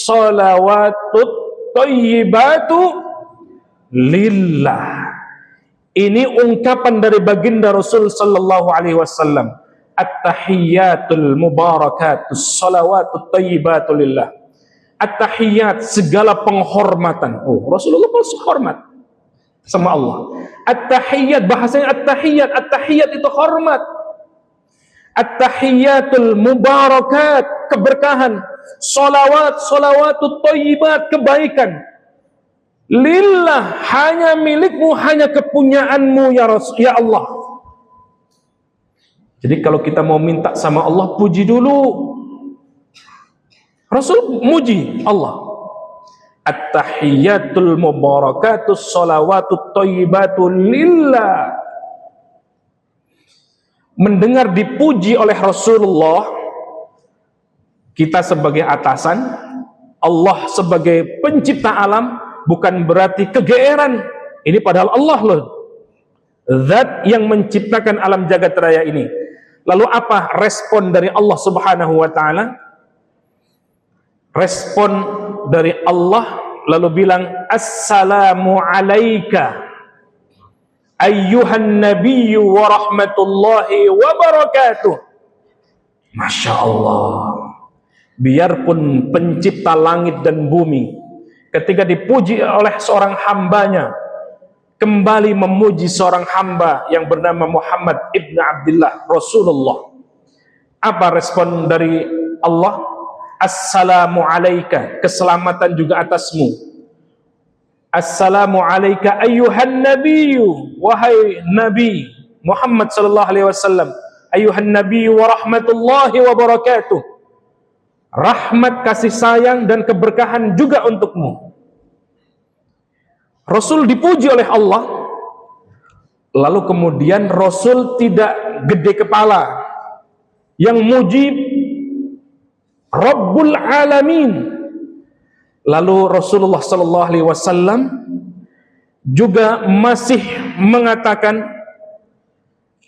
salawatut thayyibatu lillah. Ini ungkapan dari baginda Rasul sallallahu alaihi wasallam. At-tahiyyatul mubarakatus salawatut thayyibatu lillah. At-tahiyyat, segala penghormatan. Oh, Rasulullah pun hormat. sama Allah. At-tahiyyat, bahasanya at-tahiyyat. At-tahiyyat itu hormat. At-tahiyyatul mubarakat, keberkahan. Salawatut thayyibat, kebaikan. Lillah, hanya milikmu, hanya kepunyaanmu ya Allah. Jadi kalau kita mau minta sama Allah, puji dulu. Rasul muji Allah. At-tahiyyatul mubarakatus salawatut thayyibatu lillah. Mendengar dipuji oleh Rasulullah, kita sebagai atasan, Allah sebagai pencipta alam, bukan berarti kegeeran. Ini padahal Allah loh, zat yang menciptakan alam jagat raya ini. Lalu apa respon dari Allah Subhanahu wa ta'ala? Respon dari Allah lalu bilang, assalamu alaika ayyuhan nabiyyu wa rahmatullahi wa barakatuh. Masya Allah. Biarpun pencipta langit dan bumi, ketika dipuji oleh seorang hambanya, kembali memuji seorang hamba yang bernama Muhammad ibn Abdullah Rasulullah. Apa respon dari Allah? Assalamu alaika, keselamatan juga atasmu. Assalamu alaika ayyuhan nabiyyu, wahai Nabi Muhammad sallallahu alaihi wasallam. Ayyuhan nabiyyu wa rahmatullahi wa barakatuh. Rahmat, kasih sayang dan keberkahan juga untukmu. Rasul dipuji oleh Allah. Lalu kemudian Rasul tidak gede kepala. Yang muji Rabbul Alamin. Lalu Rasulullah sallallahu alaihi wasallam juga masih mengatakan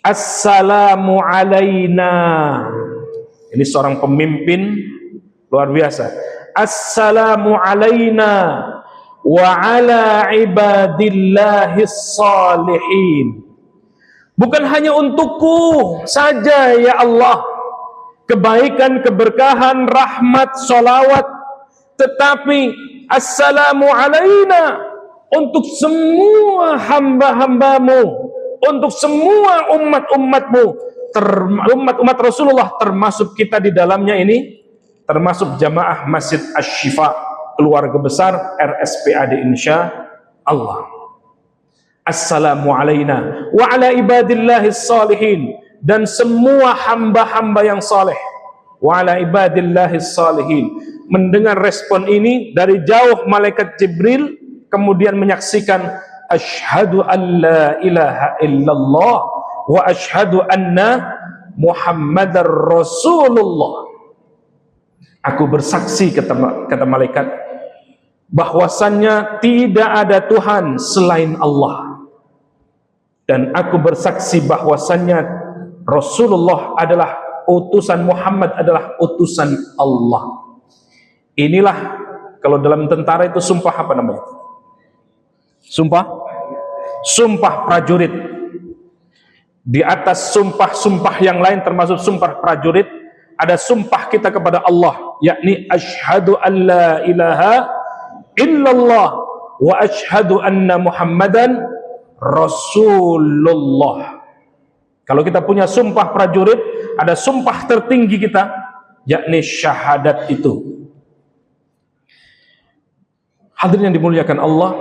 assalamu alaina. Ini seorang pemimpin luar biasa. Assalamu alaina wa ala ibadillahis salihin. Bukan hanya untukku saja ya Allah, kebaikan, keberkahan, rahmat, salawat, tetapi assalamu alaina, untuk semua hamba-hambamu, untuk semua umat-umatmu, umat-umat Rasulullah, termasuk kita di dalamnya ini, termasuk jamaah Masjid Asy-Syifa, keluarga besar RSPAD insya Allah. Assalamu alaina wa ala ibadillahis salihin, dan semua hamba-hamba yang saleh. Wa ala ibadillahis salihin. Mendengar respon ini dari jauh, malaikat Jibril kemudian menyaksikan asyhadu an la ilaha illallah wa asyhadu anna Muhammadar Rasulullah. Aku bersaksi, kata malaikat, bahwasannya tidak ada Tuhan selain Allah, dan aku bersaksi bahwasannya Rasulullah adalah utusan, Muhammad adalah utusan Allah. Inilah kalau dalam tentara itu sumpah apa namanya? Sumpah prajurit. Di atas sumpah-sumpah yang lain termasuk sumpah prajurit, ada sumpah kita kepada Allah, yakni asyhadu an la ilaha illallah wa asyhadu anna Muhammadan Rasulullah. Kalau kita punya sumpah prajurit, ada sumpah tertinggi kita, yakni syahadat itu. Hadirin yang dimuliakan Allah,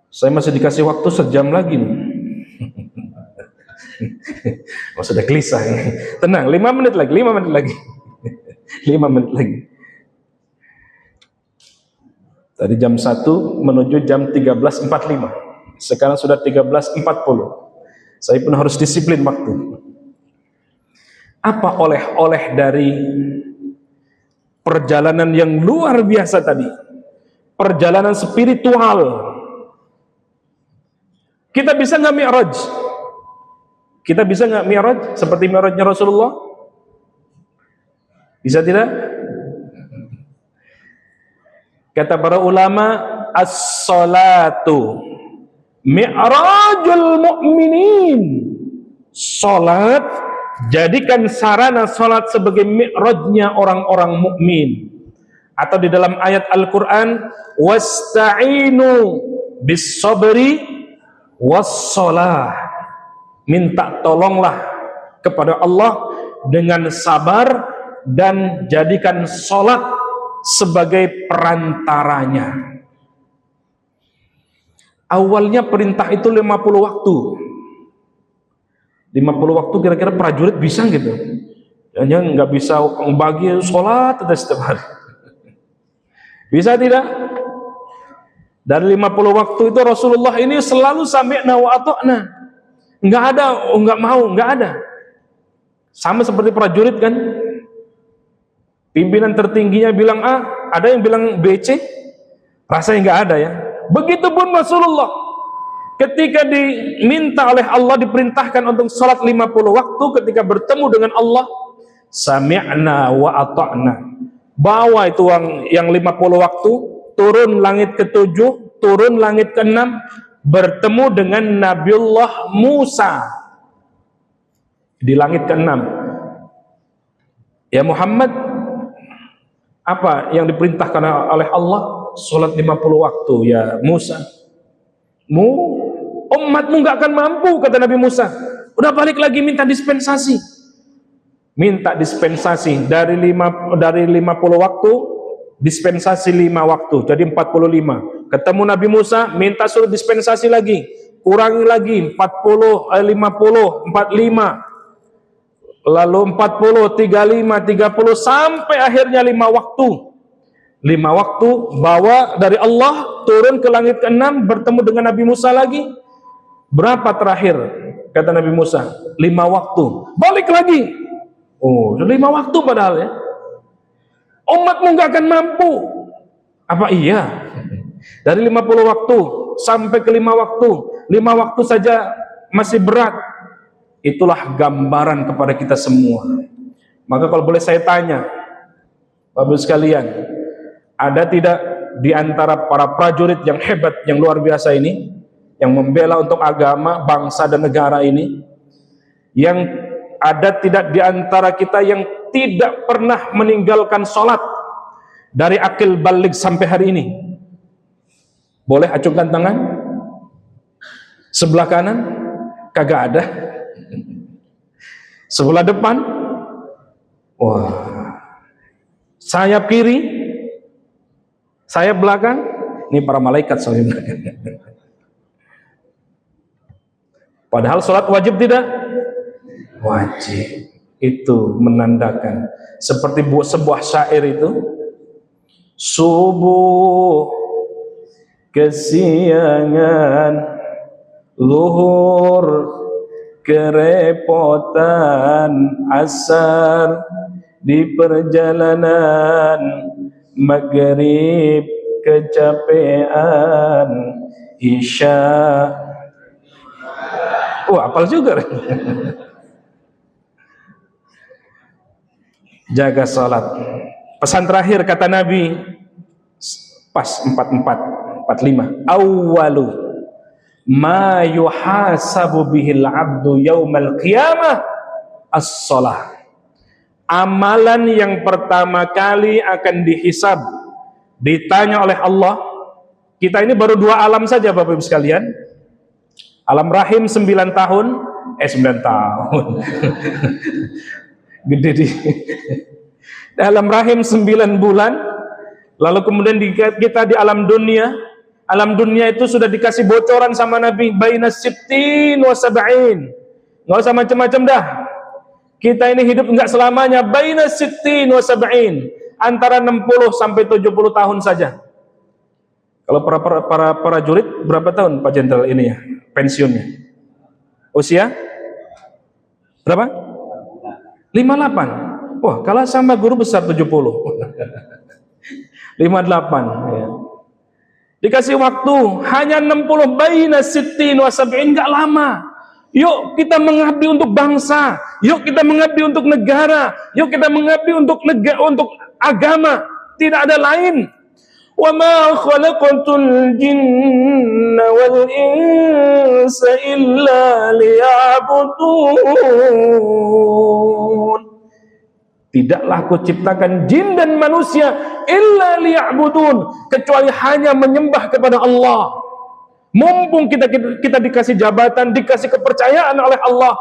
saya masih dikasih waktu sejam lagi nih. Oh, sudah gelisah ini. Tenang, 5 menit lagi, 5 menit lagi. 5 menit lagi. Tadi jam 1 menuju jam 13.45. Sekarang sudah 13.40. Saya pun harus disiplin waktu. Apa oleh-oleh dari perjalanan yang luar biasa tadi? Perjalanan spiritual. Kita bisa nggak mi'raj? Kita bisa nggak mi'raj seperti mi'rajnya Rasulullah? Bisa tidak? Kata para ulama, as-salatu mi'rajul mu'minin. Salat, jadikan sarana salat sebagai mi'rajnya orang-orang mukmin. Atau di dalam ayat Al-Quran, wasta'inu bis sabri wassalah. Minta tolonglah kepada Allah dengan sabar dan jadikan salat sebagai perantaranya. Awalnya perintah itu 50 waktu. 50 waktu kira-kira prajurit bisa gitu. Hanya nggak bisa bagi sholat setiap hari. Bisa tidak? Dari 50 waktu itu Rasulullah ini selalu sami'na wa ata'na. Nggak ada, nggak mau, nggak ada. Sama seperti prajurit kan. Pimpinan tertingginya bilang A, ada yang bilang B, C. Rasanya nggak ada ya. Begitupun Rasulullah. Ketika diminta oleh Allah, diperintahkan untuk sholat 50 waktu, ketika bertemu dengan Allah, sami'na wa ata'na. Bawa itu yang 50 waktu, turun langit ke-7, turun langit ke-6, bertemu dengan Nabiullah Musa di langit ke-6. Ya Muhammad, apa yang diperintahkan oleh Allah? Sholat 50 waktu ya Musa. Umatmu nggak akan mampu, kata Nabi Musa. Udah balik lagi minta dispensasi. Minta dispensasi dari 50 waktu, dispensasi 5 waktu, jadi 45. Ketemu Nabi Musa, minta suruh dispensasi lagi, kurangi lagi 40, 50, 45. Lalu 40, 35, 30 sampai akhirnya 5 waktu. 5 waktu bawa dari Allah turun ke langit ke-6, bertemu dengan Nabi Musa lagi. Berapa terakhir? Kata Nabi Musa, 5 waktu. Balik lagi. Oh, 5 waktu padahal ya. Umatmu nggak akan mampu. Apa iya? Dari 50 waktu sampai ke 5 waktu. 5 waktu saja masih berat. Itulah gambaran kepada kita semua. Maka kalau boleh saya tanya, Bapak sekalian, ada tidak di antara para prajurit yang hebat, yang luar biasa ini, yang membela untuk agama, bangsa dan negara ini, yang ada tidak di antara kita yang tidak pernah meninggalkan sholat dari akil baligh sampai hari ini? Boleh acungkan tangan. Sebelah kanan kagak ada. Sebelah depan, wah. Sayap kiri, sayap belakang, ini para malaikat soalnya. Padahal sholat wajib tidak? Wajib. Itu menandakan seperti sebuah syair itu, subuh kesiangan, zuhur kerepotan, asar di perjalanan, maghrib kecapean, isya. Apal juga. Jaga salat. Pesan terakhir kata Nabi, pas 45. Awwalu ma yuhasabu bihil abdu yaumal qiyamah as-salah. Amalan yang pertama kali akan dihisab, ditanya oleh Allah. Kita ini baru 2 alam saja Bapak Ibu sekalian. Alam rahim 9 tahun, 9 tahun. Gede di dalam rahim 9 bulan. Lalu kemudian kita di alam dunia. Alam dunia itu sudah dikasih bocoran sama Nabi, baina sittin wa sab'in. Enggak usah macam-macam dah. Kita ini hidup enggak selamanya, baina sittin wa sab'in. Antara 60 sampai 70 tahun saja. Kalau para prajurit berapa tahun Pak Jenderal ini ya pensiunnya? Usia berapa? 58. Wah, kalah sama guru besar 70. 58 ya. Dikasih waktu hanya 60, baina sittin wa sab'in, enggak lama. Yuk kita mengabdi untuk bangsa, yuk kita mengabdi untuk negara, yuk kita mengabdi untuk agama, tidak ada lain. Wa ma khalaqatul jinna wal insa illa liya'budun. Tidaklah aku ciptakan jin dan manusia illa liya'budun, kecuali hanya menyembah kepada Allah. Mumpung kita dikasih jabatan, dikasih kepercayaan oleh Allah,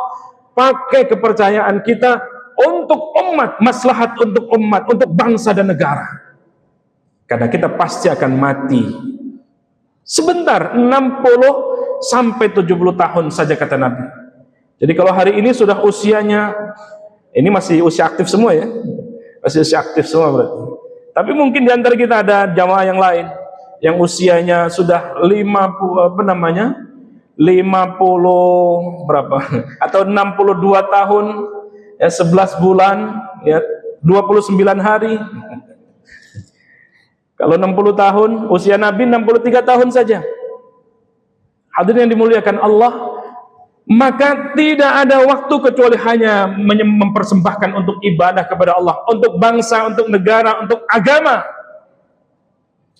pakai kepercayaan kita untuk umat, maslahat untuk umat, untuk bangsa dan negara. Karena kita pasti akan mati sebentar, 60 sampai 70 tahun saja kata Nabi. Jadi kalau hari ini sudah usianya, ini masih usia aktif semua ya, masih usia aktif semua berarti. Tapi mungkin di antara kita ada jamaah yang lain yang usianya sudah 50 berapa atau 62 tahun ya, 11 bulan ya, 29 hari. Kalau 60 tahun, usia Nabi 63 tahun saja. Hadirin yang dimuliakan Allah, maka tidak ada waktu kecuali hanya mempersembahkan untuk ibadah kepada Allah, untuk bangsa, untuk negara, untuk agama.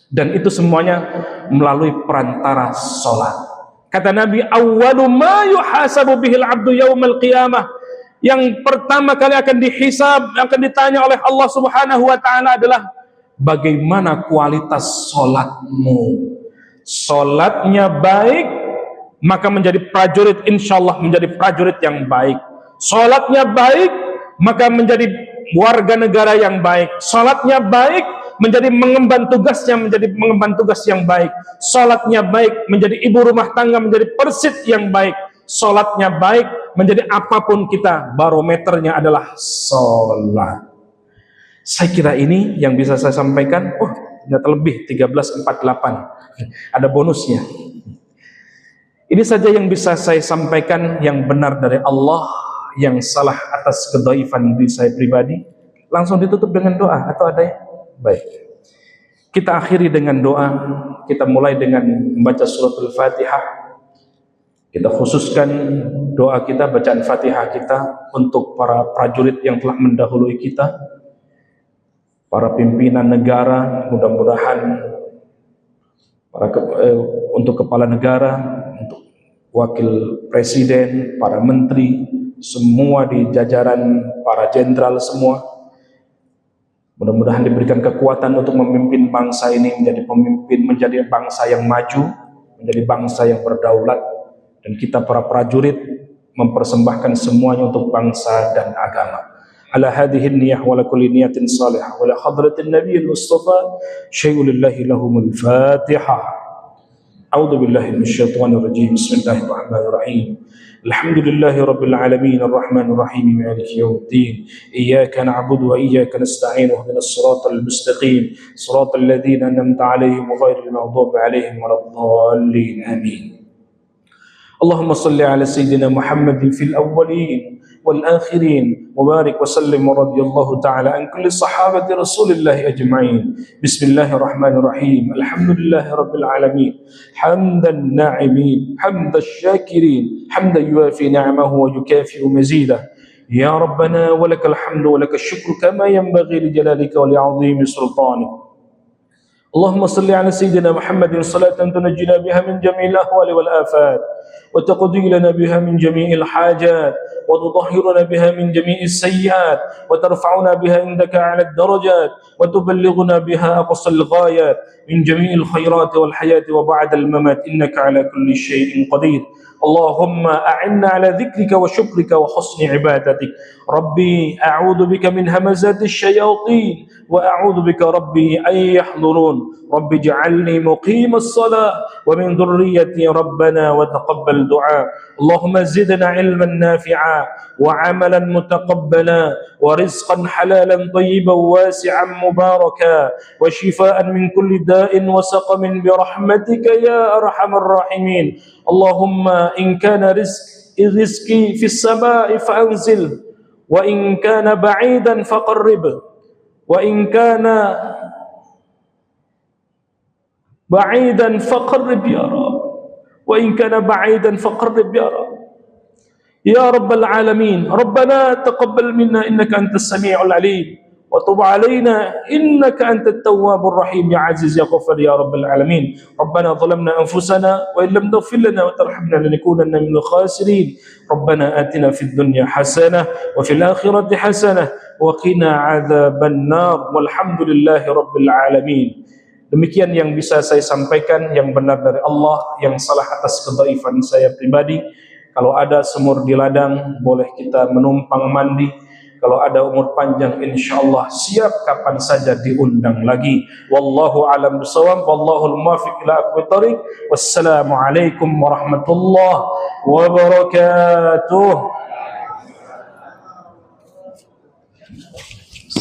Dan itu semuanya melalui perantara sholat. Kata Nabi, awwalu ma yuhasabu bihil abdu yaumal qiyamah, yang pertama kali akan dihisab, akan ditanya oleh Allah Subhanahu wa taala adalah bagaimana kualitas sholatmu. Sholatnya baik, maka menjadi prajurit, insyaallah menjadi prajurit yang baik. Sholatnya baik, maka menjadi warga negara yang baik. Sholatnya baik, menjadi mengemban tugasnya, menjadi mengemban tugas yang baik. Sholatnya baik, menjadi ibu rumah tangga, menjadi persit yang baik. Sholatnya baik, menjadi apapun kita, barometernya adalah sholat. Saya kira ini yang bisa saya sampaikan. Oh, ternyata lebih 1348. Ada bonusnya. Ini saja yang bisa saya sampaikan, yang benar dari Allah, yang salah atas kedhaifan diri saya pribadi. Langsung ditutup dengan doa atau ada ya? Baik. Kita akhiri dengan doa. Kita mulai dengan membaca suratul Fatihah. Kita khususkan doa kita, bacaan Fatihah kita untuk para prajurit yang telah mendahului kita, para pimpinan negara, mudah-mudahan untuk kepala negara, untuk wakil presiden, para menteri, semua di jajaran para jenderal semua, mudah-mudahan diberikan kekuatan untuk memimpin bangsa ini menjadi bangsa yang maju, menjadi bangsa yang berdaulat, dan kita para prajurit mempersembahkan semuanya untuk bangsa dan agama. Ala hadhihi niyyah wa la kulli niyatin salihah wa la hadratin nabiyil mustafa syai'un lillahi lahumul fatihah. A'udzu billahi minasyaitonir rajim. Bismillahirrahmanirrahim. Alhamdulillahi rabbil alamin arrahmanir rahim maliki yaumiddin. Iyyaka na'budu wa iyyaka nasta'in ihdinas siratal mustaqim siratal ladzina an'amta 'alaihim ghairil maghdubi 'alaihim waladdallin. Amin. Allahumma salli ala sayyidina Muhammadin fil awwalin wal akhirin wa barik wa sallim wa radiyallahu ta'ala an kulli sahabati Rasulillah ajma'in. Bismillahirrahmanirrahim. Alhamdulillahi rabbil alamin. Hamdan na'imin, hamdan syakirin, hamdan yuafi ni'amahu wa yukafi'u mazidah. Ya Rabbana wa lakal hamdu wa lakal syukru kama yanbaghi li jalalika wa li 'azimi sultanik. اللهم صل على سيدنا محمد صلاة تنجينا بها من جميع الأهوال والآفات وتقضي لنا بها من جميع الحاجات وتطهرنا بها من جميع السيئات وترفعنا بها عندك أعلى الدرجات وتبلغنا بها أقصى الغايات من جميع الخيرات والحياة وبعد الممات إنك على كل شيء قدير. اللهم أعنا على ذكرك وشكرك وحسن عبادتك. ربي أعوذ بك من همزات الشياطين وأعوذ بك ربي أن يحضرون. ربي اجعلني مقيم الصلاة ومن ذريتي ربنا وتقبل دعاء. اللهم زدنا علما نافعا وعملا متقبلا ورزقا حلالا طيبا واسعا مباركا وشفاء من كل داء وسقم برحمتك يا أرحم الراحمين. اللهم إن كان رزقي في السماء فأنزل وإن كان بعيدا فقرب وإن كان بعيدا فقرب يا رب وإن كان بعيدا فقرب يا رب يا رب العالمين. ربنا تقبل منا إنك أنت السميع العليم وتب علينا إنك أنت التواب الرحيم يا عزيز يا غفار يا رب العالمين. ربنا ظلمنا أنفسنا وإن لم تغفر لنا وترحمنا لنكونن من الخاسرين. ربنا آتنا في الدنيا حسنة وفي الآخرة حسنة وقنا عذاب النار والحمد لله رب العالمين. Demikian yang bisa saya sampaikan, yang benar dari Allah, yang salah atas kedhaifan saya pribadi. Kalau ada sumur di ladang, boleh kita menumpang mandi. Kalau ada umur panjang, insyaallah siap kapan saja diundang lagi. Wallahu a'lam bishawab, wallahu al-muwaffiq ila aqwamit thoriq. Wassalamu alaikum warahmatullahi wabarakatuh.